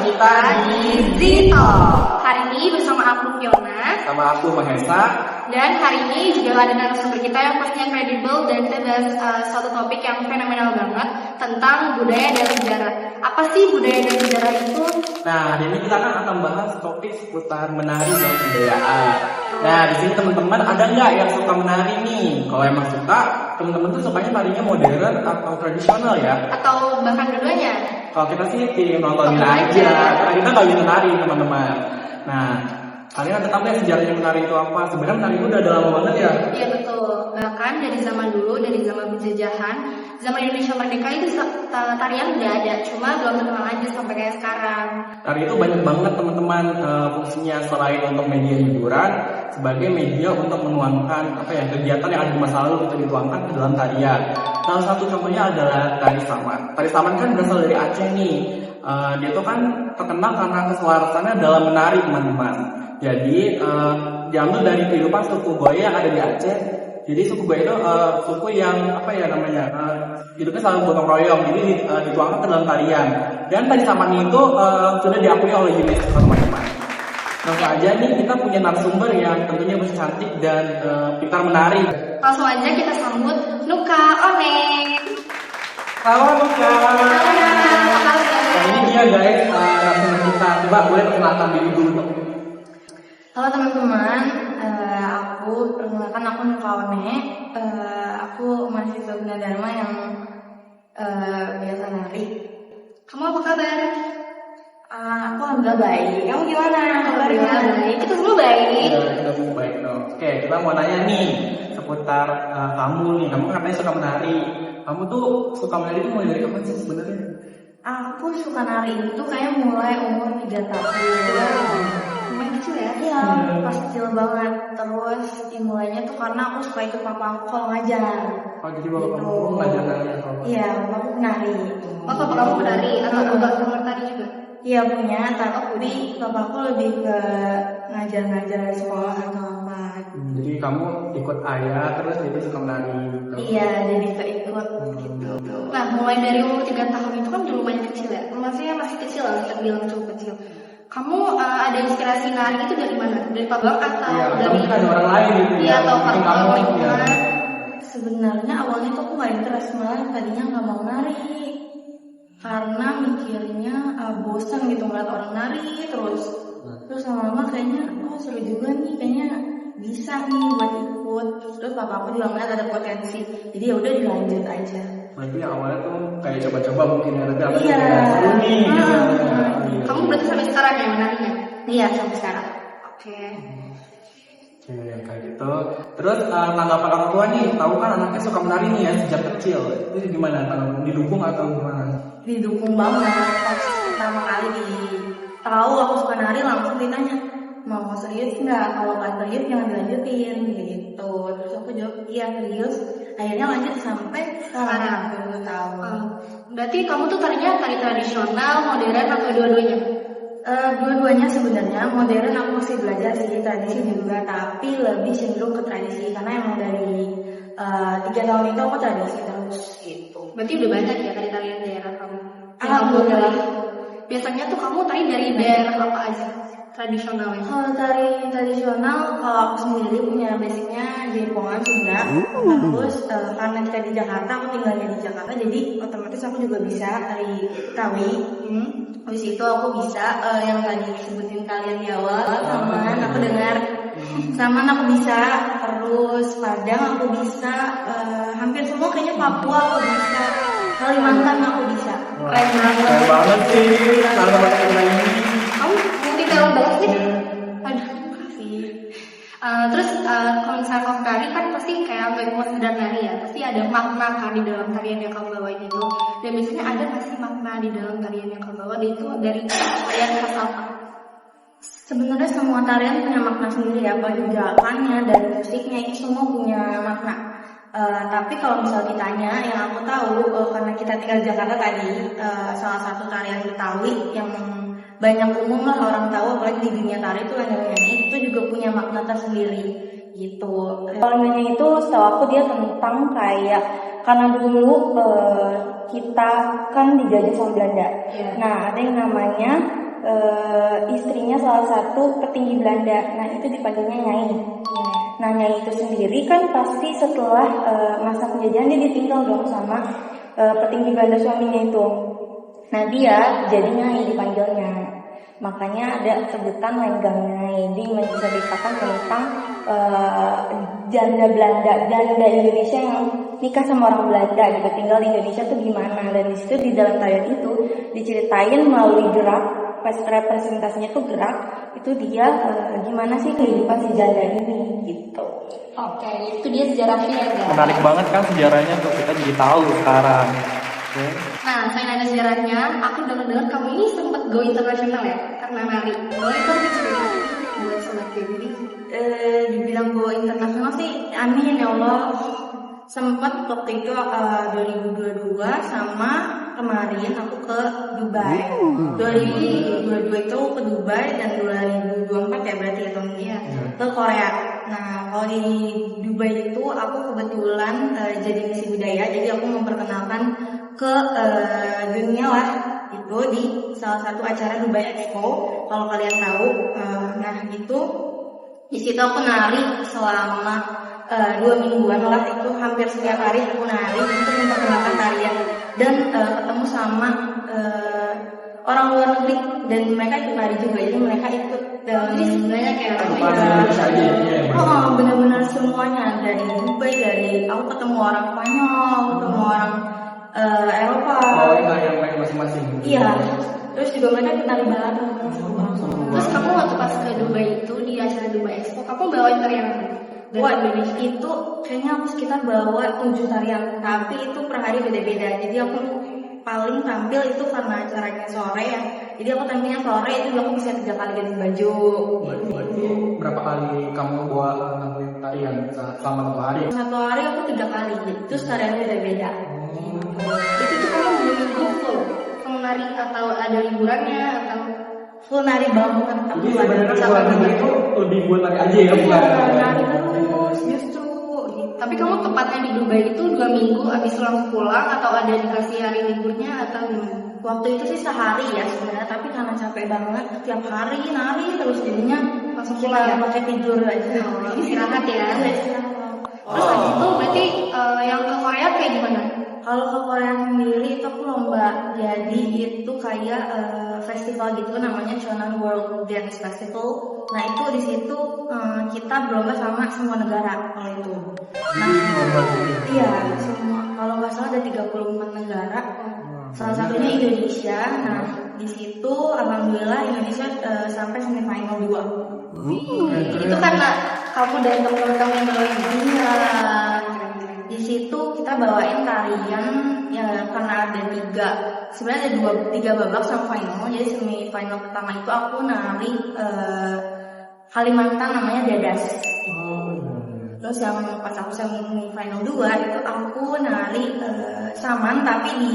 kita di Zito. Hari ini bersama aku Fiona, Sama aku Mahesa. dan hari ini juga ada narasumber kita yang pastinya kredibel dan kita bahas suatu topik yang fenomenal banget tentang budaya dan sejarah. Apa sih budaya dan sejarah itu? Nah, hari ini kita akan bahas topik seputar menari dan kebudayaan. Nah, di sini teman-teman ada nggak yang suka menari nih? Kalau emang suka, teman-teman tuh sukanya narinya modern atau tradisional ya? Atau bahkan keduanya? Kalau kita sih tim nontonin aja, karena kita nggak bisa nari teman-teman. Nah, kalian ada tahu nggak sejarahnya menari itu apa? Sebenarnya menari itu udah ada lama banget ya. Iya betul. Bahkan dari zaman dulu, dari zaman penjajahan, zaman Indonesia Merdeka itu tarian udah ada, cuma belum terkenal aja sampai kayak sekarang. Tari itu banyak banget teman-teman fungsinya selain untuk media hiburan, sebagai media untuk menuangkan kegiatan yang ada di masa lalu kita dituangkan ke dalam tarian. Salah satu contohnya adalah tari saman. Tari saman kan berasal dari Aceh nih. Dia tuh kan terkenal karena keselarasannya dalam menari teman-teman. Jadi diambil dari kehidupan suku Goya yang ada di Aceh. Jadi suku Goya itu suku yang hidupnya selalu gotong royong. Jadi dituangkan ke dalam tarian. Dan tari saman itu sudah diakui oleh UNESCO teman-teman. Langsung aja nih kita punya narasumber yang tentunya masih cantik dan pintar menari. Langsung aja kita sambut Nuka One. Halo Nuka. Halo Nuka, apa kabar? Nah ini dia guys narasumber kita. Coba boleh perkenalkan diri dulu dong. Halo teman-teman, aku perkenalkan aku Nuka One. Aku mahasiswa Gunadarma yang biasa nari. Kamu apa kabar? Aku alhamdulillah baik. Kamu gimana kabarnya? Baik, kita semua baik. Kita semua baik dong. Oke, kita mau nanya nih seputar kamu nih. Kamu katanya suka menari. Kamu tuh suka menari itu mulai dari kapan sih sebenarnya? Aku suka nari itu kayak mulai umur 3 tahun. Lumayan kecil ya? Iya, pas kecil banget. Terus dimulainya tuh karena aku suka ikut papa aku kalau ngajar. Oh jadi bapak kamu ngajar nari atau apa? Iya, papa aku nari. Oh, papa kamu menari atau kamu tari juga? Iya punya, tapi papa aku lebih ke ngajar-ngajar di sekolah atau apa. Jadi kamu ikut ayah terus jadi suka menari gitu. Iya, jadi keikut gitu. Nah, mulai dari umur 3 tahun itu kan udah lumayan kecil ya? Maksudnya masih kecil lah, kita bilang cukup kecil. Kamu ada inspirasi nari itu dari mana? Dari papa atau Iya, dari ada orang lain gitu Iya, ya. atau Mungkin faktor kamu lingkungan? ya. Sebenarnya awalnya tuh aku gak interest, malah tadinya gak mau nari karena mikirnya bosan gitu ngeliat orang nari terus lama-lama kayaknya seru juga nih, kayaknya bisa nih buat ikut. Terus papa aku juga ngeliat ada potensi, jadi ya udah dilanjut aja. Berarti awalnya tuh kayak coba-coba mungkin ya, tapi Iya. seru nih gitu. Iya. Kamu berarti sampai sekarang ya menarinya? Iya sampai sekarang. Oke. Oke, kayak gitu. Terus tanggapan orang tua nih, tahu kan anaknya suka menari nih ya sejak kecil. Itu gimana? Didukung atau gimana? Didukung banget. Pas pertama kali tahu aku suka nari langsung ditanya, mau serius nggak? Kalau nggak serius jangan dilanjutin gitu. Terus aku jawab iya serius. Akhirnya lanjut sampai sekarang 20 tahun. Berarti kamu tuh tarinya tari tradisional, modern atau dua-duanya? Dua-duanya sebenarnya. Modern aku masih belajar sih, tradisi juga, tapi lebih cenderung ke tradisi karena emang dari 3 tahun itu aku tradisi terus gitu. Berarti udah banyak ya tari-tarian daerah kamu? Alhamdulillah. Biasanya tuh kamu tari dari daerah apa aja tradisionalnya? Kalau tari tradisional, kalau aku sendiri punya basicnya Jaipongan Sunda. Terus karena kita di Jakarta, aku tinggalnya di Jakarta, jadi otomatis aku juga bisa tari Betawi. Habis itu aku bisa yang tadi disebutin kalian di awal, Saman aku dengar. Saman aku bisa, terus Padang aku bisa, hampir semua kayaknya Papua aku bisa, Kalimantan aku bisa. Keren banget. Keren banget sih, kalau pakai menari ini. Kamu multi talent banget sih. Aduh, makasih. Terus kalau misalnya kamu tari kan pasti kayak nggak cuma sekedar nari ya, pasti ada makna kan di dalam tarian yang kamu bawain itu. Dan biasanya ada nggak sih makna di dalam tarian yang kamu bawa itu dari tarian khas apa? Sebenarnya semua tarian punya makna sendiri ya, baik gerakannya dan musiknya itu semua punya makna. Tapi kalau misal ditanya, yang aku tahu karena kita tinggal di Jakarta tadi, salah satu tarian Betawi yang banyak umum lah orang tahu, apalagi di dunia tari itu nyanyi itu juga punya makna tersendiri gitu. Kalau nyanyi itu setahu aku dia tentang kayak karena dulu kita kan dijajah sama Belanda. Yeah. Nah ada yang namanya istrinya salah satu petinggi Belanda. Nah itu dipanggilnya Nyai. Nah Nyai itu sendiri kan pasti setelah masa penjajahan dia ditinggal dong sama petinggi Belanda suaminya itu. Nah dia jadi Nyai dipanggilnya. Makanya ada sebutan Lenggang Nyai. Ini menceritakan tentang janda Belanda, janda Indonesia yang nikah sama orang Belanda gitu, tinggal di Indonesia tuh gimana. Dan di situ di dalam tarian itu diceritain melalui gerak, representasinya tuh gerak, itu dia gimana sih kehidupan si janda ini gitu. Oke, itu dia sejarahnya ya guys. Menarik banget kan sejarahnya tuh, kita jadi tahu sekarang. Oke. Nah, selain ada sejarahnya, aku dengar-dengar kamu ini sempat go internasional ya, karena nari. Boleh dong cerita buat sobat Gaby? Dibilang go internasional sih, amin ya Allah. Sempat waktu itu 2022 sama kemarin aku ke Dubai. 2022 itu ke Dubai dan 2024 ya berarti ya tahun ini ke Korea. Nah kalau di Dubai itu aku kebetulan jadi misi budaya, jadi aku memperkenalkan ke dunia lah itu di salah satu acara Dubai Expo kalau kalian tahu. Nah itu di situ aku nari selama 2 mingguan lah, itu hampir setiap hari aku nari untuk memperkenalkan tarian dan ketemu sama orang luar negeri dan mereka ikut nari juga, jadi mereka ikut Jadi sebenarnya kayak benar-benar semuanya dari Dubai, dari aku ketemu orang Spanyol, ketemu orang Eropa. Oh, itu yang mereka masing-masing. Iya, terus juga mereka ikut nari bareng. Terus kamu waktu pas ke Dubai itu di acara Dubai Expo, kamu bawain tarian apa? Wah, itu kayaknya aku sekitar bawa 7 tarian, tapi itu per hari beda-beda. Jadi aku paling tampil itu karena acaranya sore ya. Jadi aku tampilnya sore itu aku bisa 3 kali ganti baju. Berapa kali kamu bawa tarian selama 1 hari? 1 hari aku 3 kali, terus tariannya beda-beda. Itu tuh kamu bener-bener full, kamu nari atau ada liburannya atau Full nari banget. Jadi sebenarnya luar negeri itu lebih buat nari aja ya, bukan? Nari terus justru. tapi kamu tepatnya di Dubai itu 2 minggu habis langsung pulang atau ada dikasih hari liburnya atau gimana? Waktu itu sih sehari ya sebenarnya, tapi karena capek banget tiap hari nari terus jadinya Langsung pulang pulang. pakai tidur aja. Istirahat ya. Terus Oh. habis itu berarti yang ke Korea kayak gimana? Kalau ke Korea sendiri itu aku lomba, jadi itu kayak festival gitu namanya Cheonan World Dance Festival. Nah itu di situ kita berlomba sama semua negara kalau itu. Nah iya semua, kalau nggak salah ada 34 negara. Salah satunya Indonesia. Nah di situ alhamdulillah Indonesia sampai semifinal 2. Itu karena kamu dan teman-teman kamu yang bawain. Iya. Di situ kita bawain tarian ya karena ada 3, sebenarnya ada 3 babak sama final. Jadi semifinal pertama itu aku nari Kalimantan namanya Dadas. Terus yang pas aku semifinal 2 itu aku nari Saman tapi di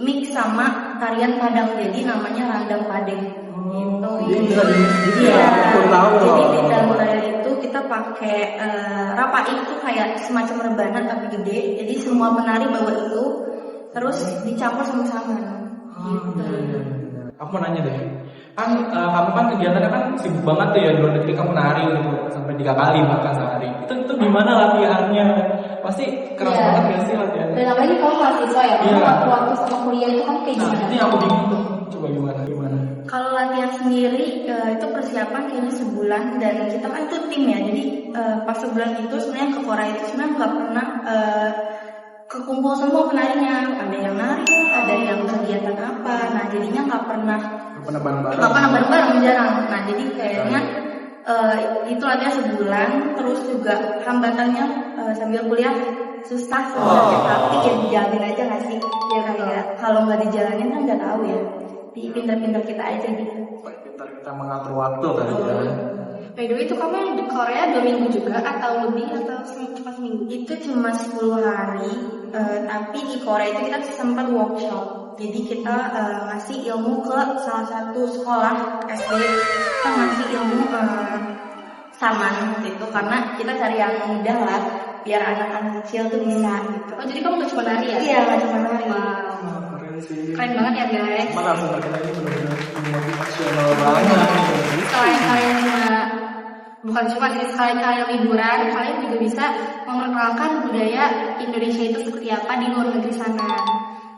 mix sama tarian Padang, jadi namanya Randang Padeng. Jadi bisa di Iya. aku tahu loh. Jadi di dalam tarian itu kita pakai rapai itu kayak semacam rebana tapi gede. Jadi semua penari bawa itu terus dicampur sama saman. Gitu. Aku mau nanya deh, kan kamu kan kegiatannya kan sibuk banget tuh ya di luar negeri, kamu nari gitu sampai 3 kali bahkan sehari. Itu gimana latihannya? Pasti keras Iya. banget gak sih latihannya? Dan apalagi kamu mahasiswa ya, Iya. waktu sama kuliah itu kan kayak Nah gimana? itu yang aku bingung tuh. Coba gimana? Kalau latihan sendiri itu persiapan kayaknya sebulan dan kita kan tuh tim ya. Jadi pas sebulan itu sebenarnya ke Korea itu sebenarnya nggak pernah kekumpul semua penarinya. Ada yang nari, ada yang kegiatan apa. Nah jadinya nggak pernah bareng-bareng jarang. Nah jadi kayaknya itu latihan sebulan. Terus juga hambatannya sambil kuliah susah sebenarnya, tapi ya dijalin aja nggak sih? Ya kayak kalau nggak dijalanin kan nggak tahu ya. Di pintar-pintar kita aja gitu. Kita mengatur waktu kali ya. By the way itu kamu di Korea 2 minggu juga atau lebih atau cuma seminggu? Itu cuma 10 hari, tapi di Korea itu kita sempat workshop. Jadi kita ngasih ilmu ke salah satu sekolah SD. Kita ngasih ilmu saman gitu, karena kita cari yang mudah lah, biar anak-anak kecil tuh bisa gitu. Oh jadi kamu gak cuma nari ya? Iya, nggak cuma nari. Wow. Keren sih. Keren banget ya guys. Mana langsung kita ini benar-benar motivasional banget. Selain kalian bukan cuma sih, sekali kalian liburan, kalian juga bisa memperkenalkan budaya Indonesia itu seperti apa di luar negeri sana.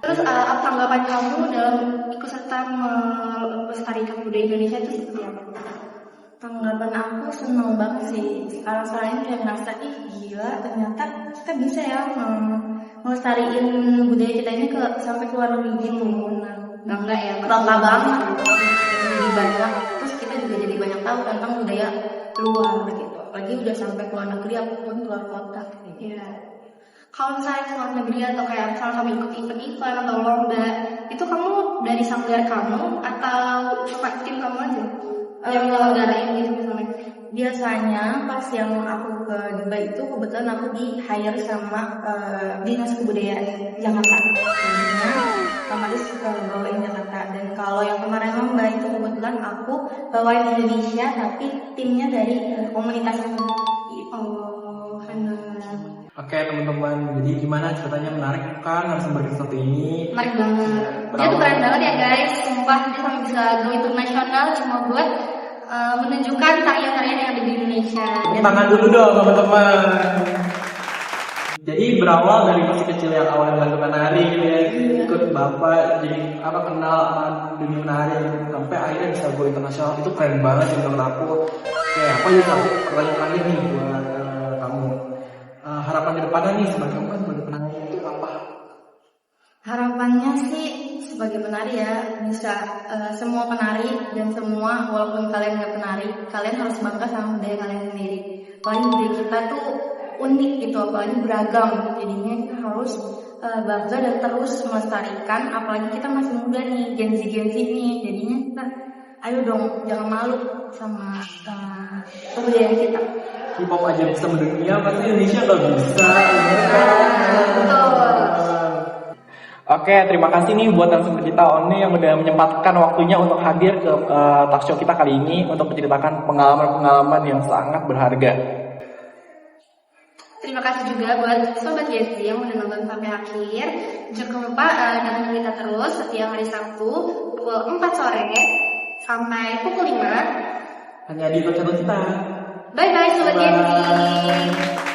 Terus apa tanggapan kamu dalam ikut serta melestarikan budaya Indonesia itu seperti apa? Tanggapan aku seneng banget sih. Sekarang ini kayak ngerasa, ih gila ternyata kita bisa ya melestariin budaya kita ini sampai ke luar negeri gitu. Bangga ya? Bangga banget. Jadi banyak. Terus kita juga jadi banyak tahu tentang budaya luar gitu. Apalagi udah sampai ke luar negeri ataupun keluar kota. Iya. Kalau misalnya ke luar negeri atau kayak misalnya kamu ikut event-event atau lomba, itu kamu dari sanggar kamu atau cuma tim kamu aja? Yang ngelenggarain gitu misalnya? Biasanya pas yang aku ke Dubai itu kebetulan aku di hire sama dinas kebudayaan Jakarta. Jadinya otomatis bawain Jakarta. Dan kalau yang kemarin lomba itu kebetulan aku bawain Indonesia tapi timnya dari komunitas itu. Oh, benar. Oke teman-teman, jadi gimana ceritanya, menarik kan narasumber kita satu ini? Menarik banget. Dia tuh keren banget ya guys. Sumpah dia sampai bisa go internasional cuma buat menunjukkan tarian-tarian yang ada di Indonesia. Tepuk tangan dulu dong teman-teman. Jadi berawal dari masih kecil yang awalnya nggak suka nari gitu ya, ikut bapak jadi kenal sama dunia nari gitu. Sampai akhirnya bisa go internasional, itu keren banget sih menurut aku. Oke, apa aja satu pertanyaan terakhir nih buat kamu. Harapan ke depannya nih sebagai kamu kan sebagai penari itu apa? Harapannya sih sebagai penari ya bisa semua penari dan semua walaupun kalian nggak penari, kalian harus bangga sama budaya kalian sendiri. Apalagi budaya kita tuh unik gitu, apalagi beragam. Jadinya kita harus bangga dan terus melestarikan. Apalagi kita masih muda nih, Gen Z nih. Jadinya kita ayo dong jangan malu sama kebudayaan kita. K-pop aja bisa mendunia, pasti Indonesia nggak bisa. Betul. Oke, terima kasih nih buat narasumber kita Oni yang udah menyempatkan waktunya untuk hadir ke talk show kita kali ini untuk menceritakan pengalaman-pengalaman yang sangat berharga. Terima kasih juga buat Sobat Gen Z yang udah nonton sampai akhir. Jangan lupa dengerin kita terus setiap hari Sabtu pukul 4 sore sampai pukul 5. Hanya di channel kita. Bye-bye Sobat Gen Z.